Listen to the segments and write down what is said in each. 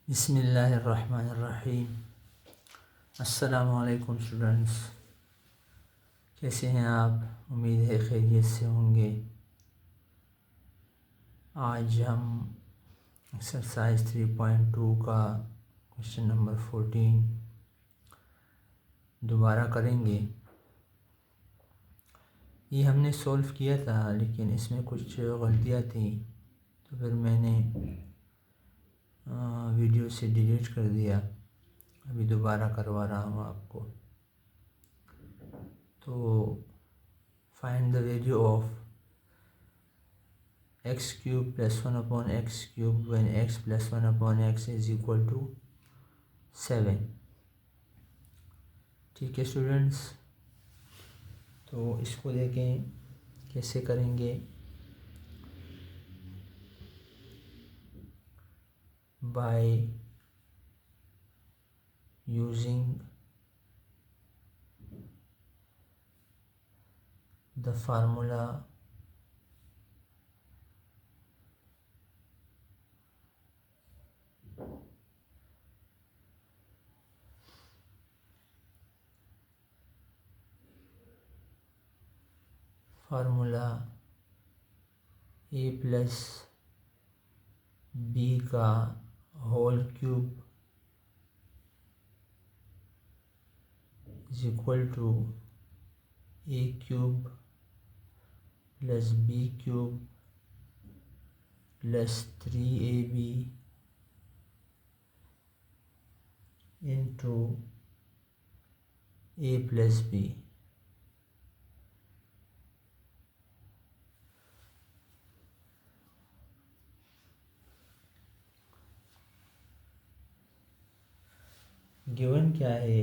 बिस्मिल्लाहिर्रहमानिर्रहीम। अस्सलामुअलैकुम स्टूडेंट्स, कैसे हैं आप? उम्मीद है खैरियत से होंगे। आज हम एक्सरसाइज 3.2 का क्वेश्चन नंबर 14 दोबारा करेंगे। ये हमने सॉल्व किया था, लेकिन इसमें कुछ गलतियाँ थी, तो फिर मैंने वीडियो से डिलीट कर दिया। अभी दोबारा करवा रहा हूँ आपको। तो find the value of x cube plus 1/x cube when x plus 1/x is equal to 7। ठीक है स्टूडेंट्स, तो इसको देखें कैसे करेंगे। By using the formula a plus b का whole cube is equal to a cube plus b cube plus 3ab into a plus b। Given क्या है?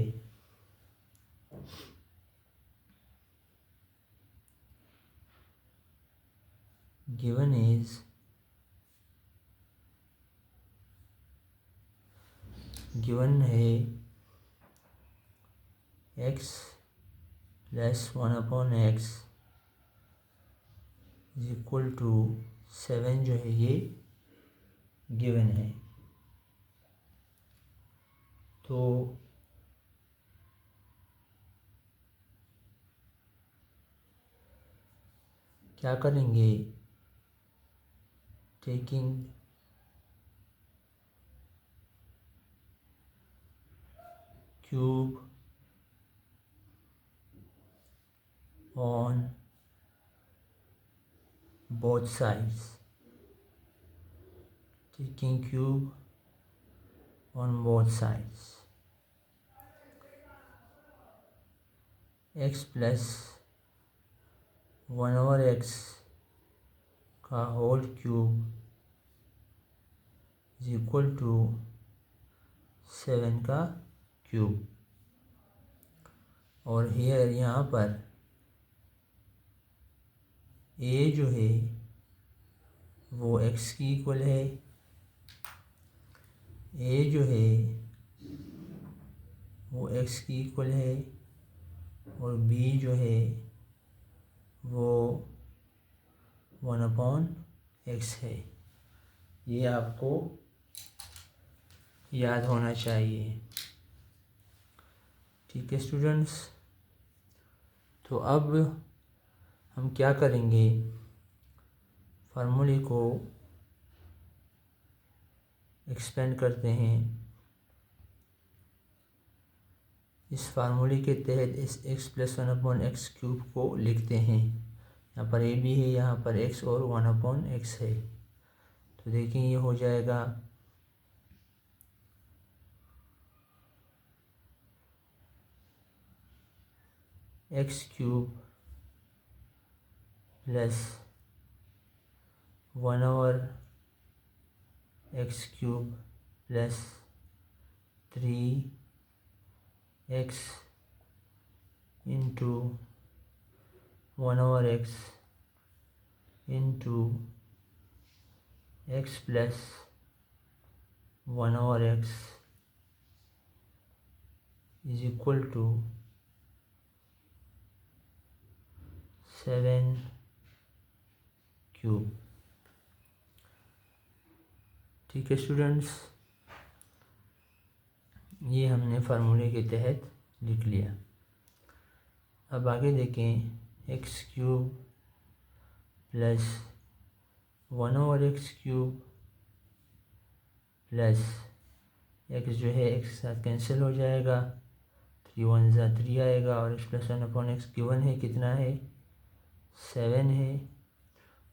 गिवन इज गिवन है x plus 1/x is equal to 7 जो है ये given है। तो क्या करेंगे? Taking cube on both sides, taking cube on both sides, x plus 1/x का whole cube is equal to 7 का क्यूब। और हियर यहाँ पर a जो है वो x की इक्वल है, a जो है वो x की इक्वल है, और b जो है वो 1/x है। ये आपको याद होना चाहिए। ठीक है स्टूडेंट्स, तो अब हम क्या करेंगे? फार्मूले को एक्सपेंड करते हैं। इस फार्मूले के तहत इस x प्लस 1/x क्यूब को लिखते हैं। यहाँ पर a भी है, यहाँ पर x और 1/x है। तो देखिए ये हो जाएगा x cube plus 1/x cube plus 3x into 1/x into x plus 1/x is equal to 7 cube. ठीक है स्टूडेंट्स, ये हमने फार्मूले के तहत लिख लिया। अब आगे देखें, x cube plus 1/x³ plus x जो है एक्स के साथ कैंसिल हो जाएगा, 3 1 ज़ा 3 आएगा, और एक्स प्लस 1/x गिवन है कितना है, 7 है,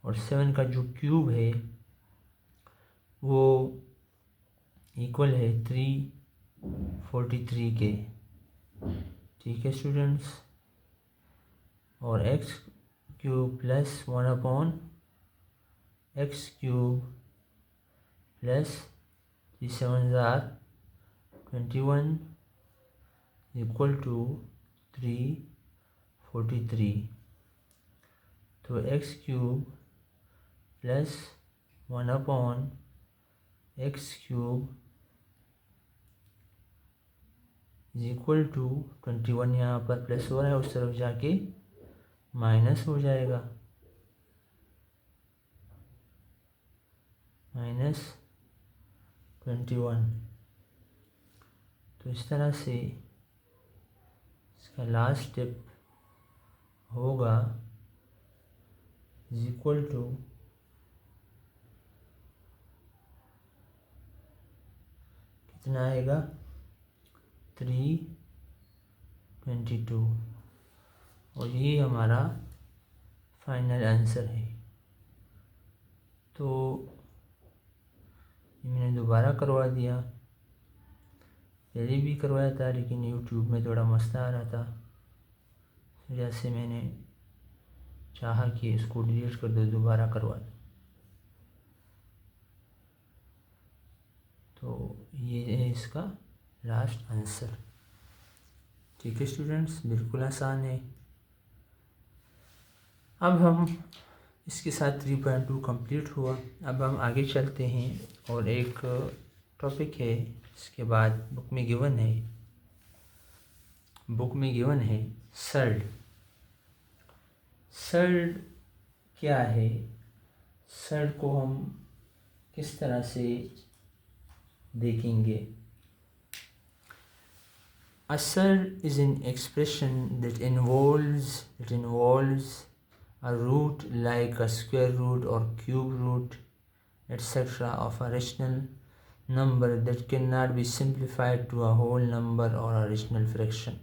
और 7 का जो क्यूब है वो इक्वल है 343 के। ठीक है स्टूडेंट्स, और x cube plus 1/x³ plus 3 7 ज़ा 21 इक्वल टू 343। तो x³ plus 1/x³ is equal to 21, यहाँ पर प्लस हो रहा है, उस तरफ जाके माइनस हो जाएगा, -21। तो इस तरह से इसका लास्ट स्टेप होगा इज इक्वल टू कितना आएगा, 322, और ये हमारा फाइनल आंसर है। तो ये मैंने दोबारा करवा दिया, पहले भी करवाया था लेकिन यूट्यूब में थोड़ा मसला आ रहा था, इस वजह से मैंने चाहा कि इसको डिलीट कर दो, दोबारा करवा दो। तो ये है इसका लास्ट आंसर। ठीक है स्टूडेंट्स, बिल्कुल आसान है। अब हम इसके साथ 3.2 कंप्लीट हुआ। अब हम आगे चलते हैं, और एक टॉपिक है इसके बाद बुक में गिवन है सर्ड। सर्ड क्या है, सर्ड को हम किस तरह से देखेंगे। A surd is an expression that involves a root like a square root or cube root, etc. of a rational number that cannot be simplified to a whole number or a rational fraction.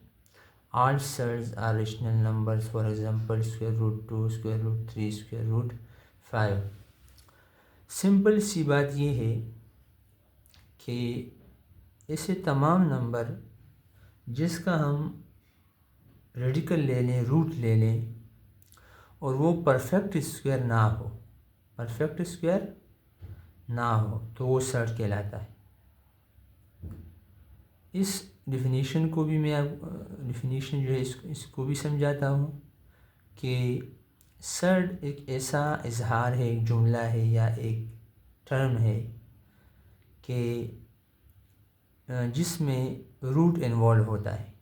All surds are rational numbers, for example square root 2, square root 3, square root 5. Simple सी बात ये है कि ऐसे तमाम number जिसका हम radical ले लें, रूट ले लें, और वो परफेक्ट स्क्वायर ना हो तो वो सर्ड कहलाता है। इस डिफिनीशन को भी मैं डिफिनीशन जो है इसको भी समझाता हूँ कि सर्ड एक ऐसा इजहार है, एक जुमला है या एक टर्म है कि जिसमें रूट इन्वॉल्व होता है,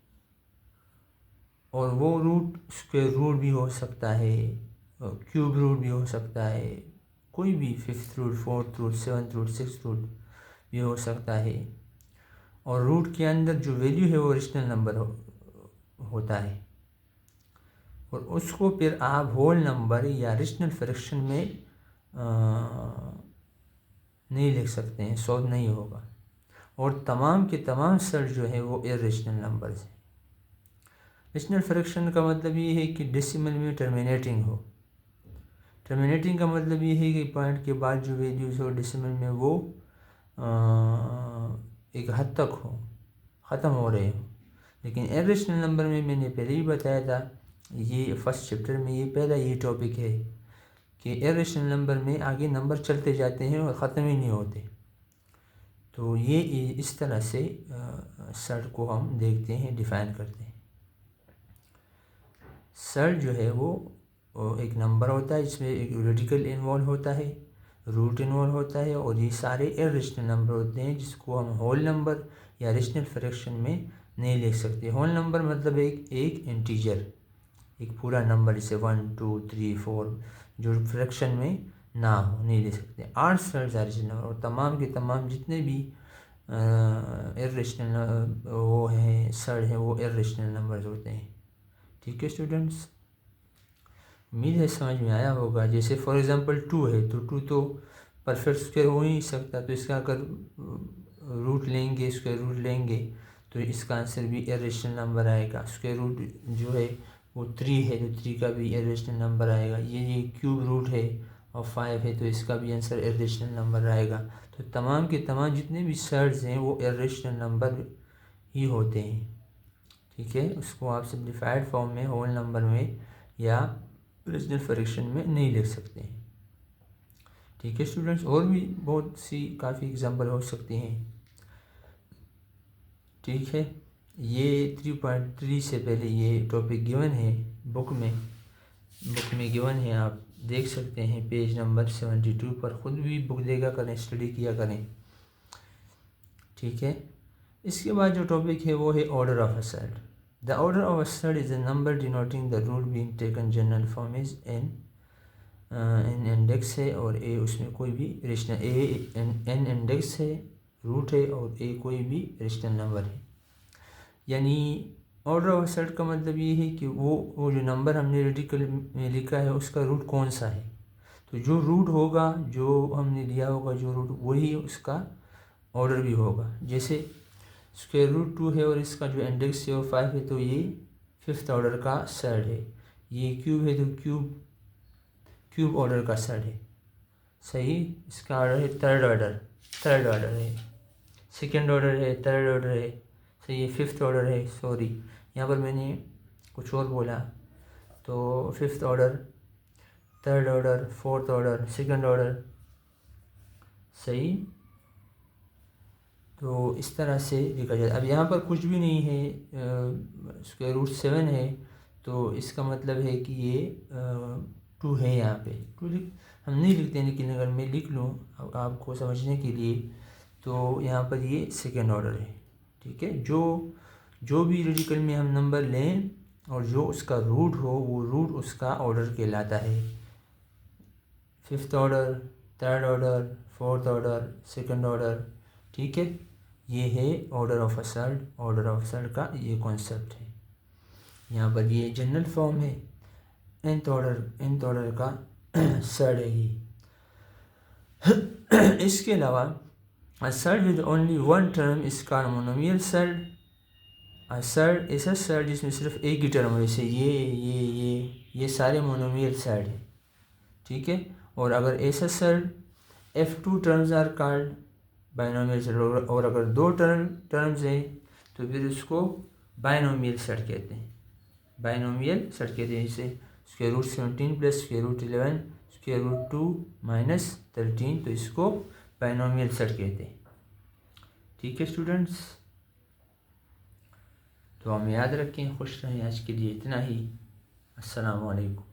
और वो रूट स्क्वायर रूट भी हो सकता है, क्यूब रूट भी हो सकता है, कोई भी 5th root, 4th root, 7th root, 6th root भी हो सकता है, और रूट के अंदर जो वैल्यू है वो रेशनल नंबर होता है, और उसको फिर आप होल नंबर या रेशनल फ्रैक्शन में नहीं लिख सकते हैं, सॉल्व नहीं होगा। और तमाम के तमाम सर्ड जो है वो इरेशनल नंबर्स हैं। रेशनल फ्रैक्शन का मतलब ये है कि डेसिमल में टर्मिनेटिंग हो। टर्मिनेटिंग का मतलब ये है कि पॉइंट के बाद जो वैल्यूज़ हो डेसिमल में वो एक हद तक हो, ख़त्म हो रहे हो। लेकिन इरेशनल नंबर में मैंने पहले ही बताया था, ये फर्स्ट चैप्टर में ये पहला ये टॉपिक है कि इरेशनल नंबर में आगे नंबर चलते जाते हैं और ख़त्म ही नहीं होते। तो ये इस तरह से सर्ड को हम देखते हैं, डिफ़ाइन करते हैं। सर्ड जो है वो एक नंबर होता है जिसमें एक रेडिकल इन्वॉल्व होता है, रूट इन्वॉल्व होता है, और ये सारे इरेशनल नंबर होते हैं जिसको हम होल नंबर या रेशनल फ्रैक्शन में नहीं लिख सकते। होल नंबर मतलब एक इंटीजर, एक पूरा नंबर, जैसे 1 2 3 4 जो फ्रैक्शन में ना हो, नहीं ले सकते। 8 सर्ड्स आर रेशनल नंबर, और तमाम के तमाम जितने भी इर्रेशनल वो हैं सड़ हैं, वो इर्रेशनल नंबर्स होते हैं। ठीक है स्टूडेंट्स, उम्मीद है समझ में आया होगा। जैसे फॉर एग्ज़ाम्पल 2 है तो 2 तो परफेक्ट स्क्वायर हो ही नहीं सकता, तो इसका अगर रूट लेंगे, स्क्वायर रूट लेंगे तो इसका आंसर भी इर्रेशनल नंबर आएगा। स्क्वायर रूट जो है वो 3 है तो 3 का भी इर्रेशनल नंबर आएगा। ये क्यूब रूट है और 5 है तो इसका भी आंसर इर्रेशनल नंबर आएगा। तो तमाम के तमाम जितने भी सर्ड्स हैं वो इर्रेशनल नंबर ही होते हैं। ठीक है, उसको आप सिम्प्लीफाइड फॉर्म में, होल नंबर में या ओरिजिनल फ्रैक्शन में नहीं लिख सकते हैं। ठीक है स्टूडेंट्स, और भी बहुत सी काफ़ी एग्जांपल हो सकती हैं। ठीक है, ये 3.3 से पहले ये टॉपिक गिवन है बुक में गिवन है, आप देख सकते हैं पेज नंबर 72 पर। ख़ुद भी बुक देखा करें, स्टडी किया करें। ठीक है, इसके बाद जो टॉपिक है वो है order of a surd. The order of a surd is a number denoting the root being taken general form is n index है और ए उसमें कोई भी रेशनल, एन इंडेक्स है, रूट है और ए कोई भी रेशनल नंबर है। यानी ऑर्डर ऑफ असर्ट का मतलब ये है कि वो जो नंबर हमने रेडिकल में लिखा है उसका रूट कौन सा है। तो जो रूट होगा, जो हमने लिया होगा जो रूट, वही उसका ऑर्डर भी होगा। जैसे स्क्वायर रूट 2 है और इसका जो इंडेक्स है वो 5 है तो ये 5th ऑर्डर का सर्ड है। ये क्यूब है तो क्यूब ऑर्डर का सर्ड है। सही, इसका ऑर्डर है थर्ड ऑर्डर है, सेकंड ऑर्डर है, थर्ड ऑर्डर है। सही, ये 5th ऑर्डर है। सॉरी, यहाँ पर मैंने कुछ और बोला। तो 5th order, third order, fourth order, second order. सही, तो इस तरह से लिखा जाए। अब यहाँ पर कुछ भी नहीं है, स्क्वायर रूट 7 है तो इसका मतलब है कि ये 2 है। यहाँ पे 2 हम नहीं लिखते हैं, लेकिन अगर मैं लिख लूँ आपको समझने के लिए तो यहाँ पर ये सेकेंड ऑर्डर है। ठीक है, जो भी रेडिकल में हम नंबर लें और जो उसका रूट हो वो रूट उसका ऑर्डर कहलाता है। 5th order, third order, fourth order, second order. ठीक है, ये है order of assert. Order of assert का ये कॉन्सेप्ट है। यहाँ पर ये जनरल फॉर्म है, nth ऑर्डर का सर्ड है ये। इसके अलावा a surd with only one term is called monomial surd। a surd ऐसा सर्ड जिसमें सिर्फ एक ही टर्म है, जैसे ये सारे मोनोमियल सर्ड है। ठीक है, और अगर ऐसा surd F2 terms are called binomial surd, और अगर 2 टर्म्स है तो फिर उसको बाइनोमियल सर्ड कहते हैं। बाइनोमियल सर्ड कहते हैं। जैसे स्क्वायर रूट 17 प्लस square root 11 square root 2 minus 13, तो इसको बाइनोमियल सर्ड कहते हैं। ठीक है स्टूडेंट्स, तो हम याद रखें। खुश रहें। आज के लिए इतना ही। अस्सलाम वालेकुम।